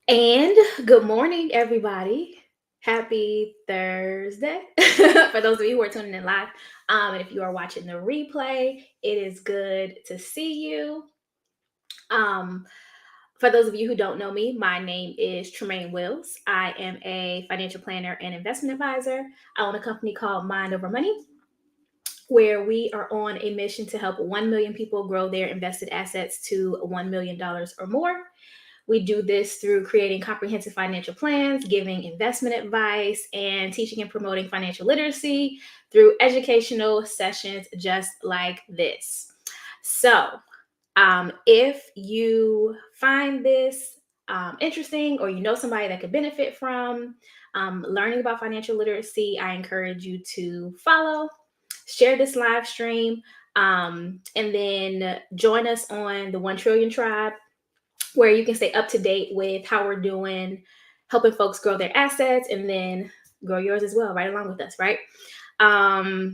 And good morning, everybody. Happy Thursday. For those of you who are tuning in live, and if you are watching the replay, it is good to see you. Um, for those of you who don't know me, my name is Tremaine Wills. I am a financial planner and investment advisor. I own a company called Mind Over Money, where we are on a mission to help 1 million people grow their invested assets to $1 million or more. We do this through creating comprehensive financial plans, giving investment advice, and teaching and promoting financial literacy through educational sessions just like this. So, if you find this interesting or you know somebody that could benefit from learning about financial literacy, I encourage you to follow, share this live stream, and then join us on the 1 Trillion Tribe where you can stay up to date with how we're doing, helping folks grow their assets and then grow yours as well, right along with us, right?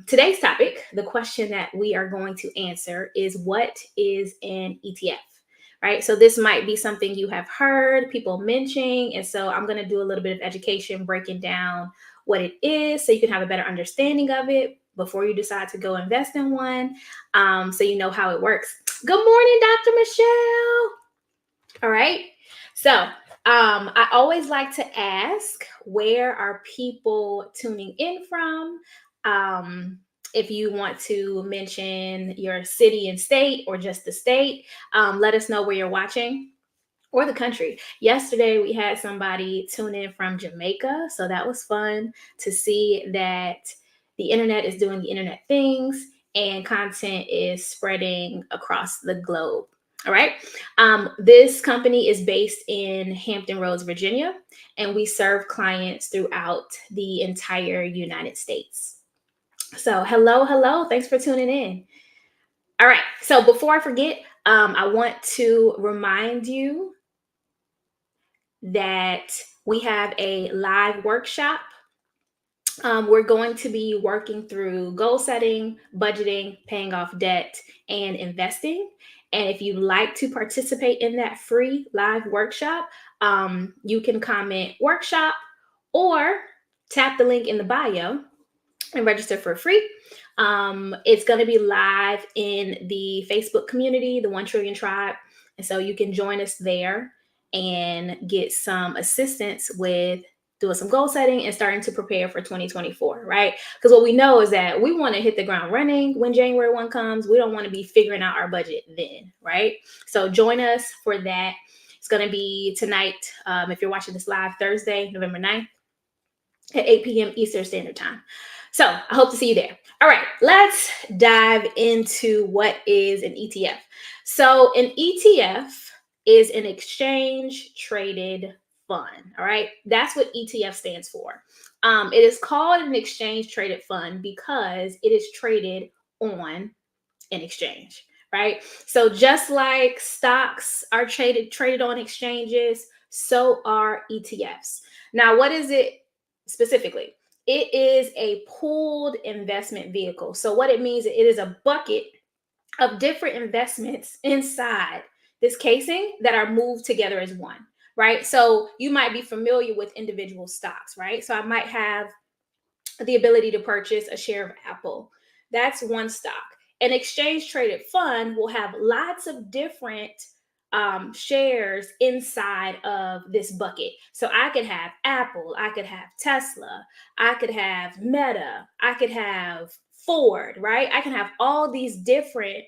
Today's topic, the question that we are going to answer is what is an ETF? Right. So this might be something you have heard people mentioning. And so I'm going to do a little bit of education breaking down what it is so you can have a better understanding of it before you decide to go invest in one. So you know how it works. Good morning, Dr. Michelle. All right. So I always like to ask, where are people tuning in from? Um, if you want to mention your city and state or just the state, let us know where you're watching or the country. Yesterday, we had somebody tune in from Jamaica. So that was fun to see that the internet is doing the internet things and content is spreading across the globe. All right. This company is based in Hampton Roads, Virginia, and we serve clients throughout the entire United States. So, hello, hello. Thanks for tuning in. All right. So, before I forget, I want to remind you that we have a live workshop. We're going to be working through goal setting, budgeting, paying off debt, and investing. And if you'd like to participate in that free live workshop, you can comment workshop or tap the link in the bio and register for free. It's going to be live in the Facebook community, the 1 Trillion Tribe. And so you can join us there and get some assistance with doing some goal setting and starting to prepare for 2024, right? Because what we know is that we want to hit the ground running when January 1 comes. We don't want to be figuring out our budget then, right? So join us for that. It's going to be tonight, if you're watching this live, Thursday, November 9th at 8 p.m. Eastern Standard Time. So I hope to see you there. All right, let's dive into what is an ETF. So an ETF is an exchange traded fund. All right, that's what ETF stands for. It is called an exchange traded fund because it is traded on an exchange, right? So just like stocks are traded on exchanges, so are ETFs. Now, what is it specifically? It is a pooled investment vehicle. So what it means, it is a bucket of different investments inside this casing that are moved together as one, right? So you might be familiar with individual stocks, right? So I might have the ability to purchase a share of Apple. That's one stock. An exchange traded fund will have lots of different shares inside of this bucket. So I could have Apple, I could have Tesla, I could have Meta, I could have Ford, right? I can have all these different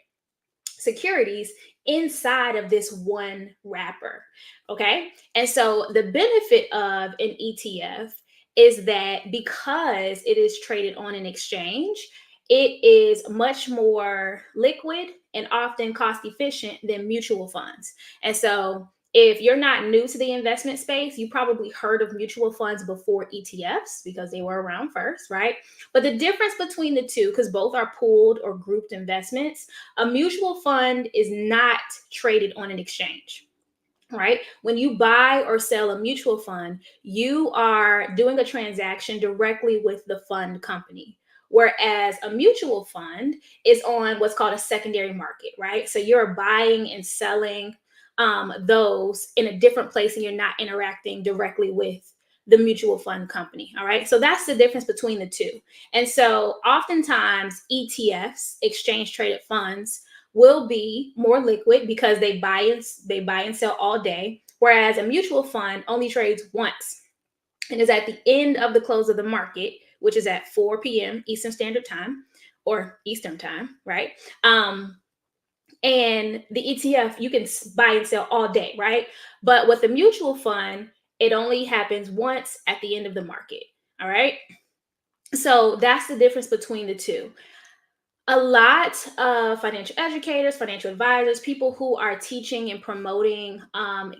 securities inside of this one wrapper. Okay. And so the benefit of an ETF is that because it is traded on an exchange, it is much more liquid and often cost efficient than mutual funds. And so if you're not new to the investment space, you probably heard of mutual funds before ETFs because they were around first, right? But the difference between the two, because both are pooled or grouped investments, a mutual fund is not traded on an exchange. Right? When you buy or sell a mutual fund, you are doing a transaction directly with the fund company. Whereas a mutual fund is on what's called a secondary market, right? So you're buying and selling those in a different place and you're not interacting directly with the mutual fund company. All right. So that's the difference between the two. And so oftentimes ETFs, exchange traded funds, will be more liquid because they buy and sell all day, whereas a mutual fund only trades once and is at the end of the close of the market, which is at 4 p.m. Eastern Standard Time or Eastern Time, right? And the ETF, you can buy and sell all day, right? But with the mutual fund, it only happens once at the end of the market. All right. So that's the difference between the two. A lot of financial educators, financial advisors, people who are teaching and promoting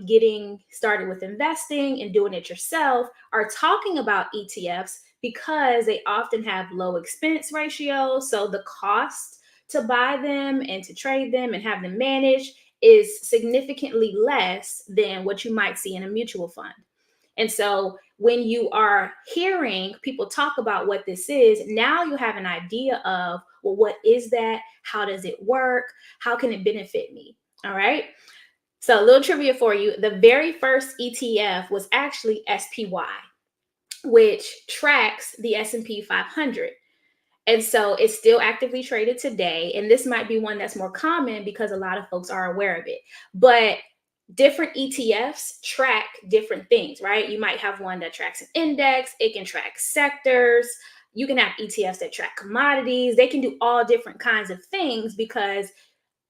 getting started with investing and doing it yourself are talking about ETFs because they often have low expense ratios. So the cost to buy them and to trade them and have them managed is significantly less than what you might see in a mutual fund. And so when you are hearing people talk about what this is, now you have an idea of, well, what is that? How does it work? How can it benefit me? All right. So a little trivia for you. The very first ETF was actually SPY, which tracks the S&P 500. And so it's still actively traded today. And this might be one that's more common because a lot of folks are aware of it. But different ETFs track different things, right? You might have one that tracks an index, it can track sectors. You can have ETFs that track commodities. They can do all different kinds of things because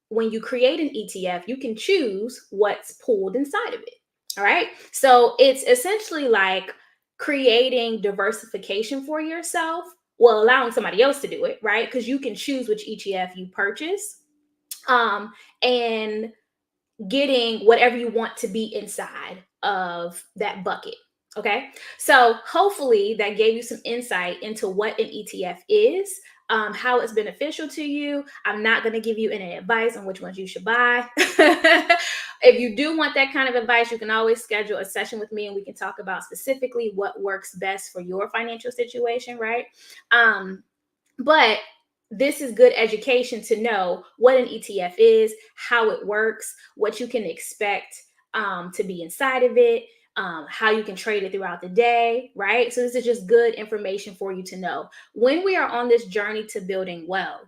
when you create an ETF, you can choose what's pulled inside of it. All right. So it's essentially like creating diversification for yourself, well, allowing somebody else to do it, right? Because you can choose which ETF you purchase. And getting whatever you want to be inside of that bucket. Okay. So hopefully that gave you some insight into what an ETF is, how it's beneficial to you. I'm not going to give you any advice on which ones you should buy. If you do want that kind of advice, you can always schedule a session with me and we can talk about specifically what works best for your financial situation, right? But this is good education to know what an ETF is, how it works, what you can expect to be inside of it, how you can trade it throughout the day, right? So this is just good information for you to know. When we are on this journey to building wealth,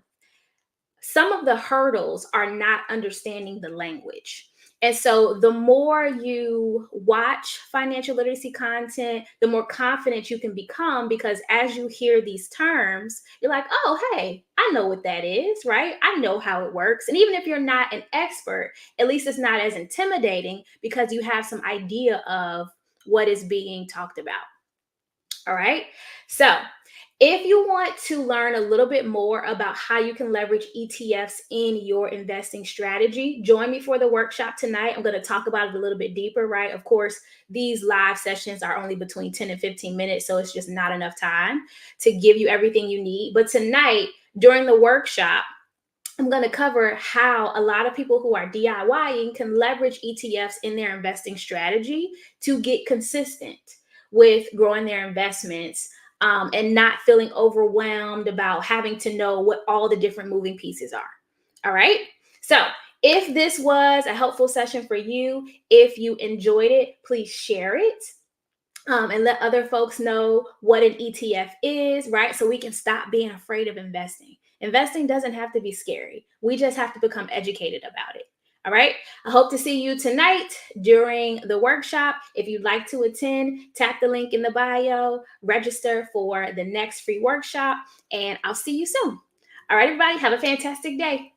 some of the hurdles are not understanding the language. And so the more you watch financial literacy content, the more confident you can become because as you hear these terms, you're like, oh, hey, I know what that is, right? I know how it works. And even if you're not an expert, at least it's not as intimidating because you have some idea of what is being talked about. All right. So if you want to learn a little bit more about how you can leverage ETFs in your investing strategy, join me for the workshop tonight. I'm going to talk about it a little bit deeper, right? Of course, these live sessions are only between 10 and 15 minutes, so it's just not enough time to give you everything you need. But tonight, during the workshop, I'm going to cover how a lot of people who are DIYing can leverage ETFs in their investing strategy to get consistent with growing their investments and not feeling overwhelmed about having to know what all the different moving pieces are. All right. So if this was a helpful session for you, if you enjoyed it, please share it. And let other folks know what an ETF is, right? So we can stop being afraid of investing. Investing doesn't have to be scary. We just have to become educated about it. All right. I hope to see you tonight during the workshop. If you'd like to attend, tap the link in the bio, register for the next free workshop, and I'll see you soon. All right, everybody, have a fantastic day.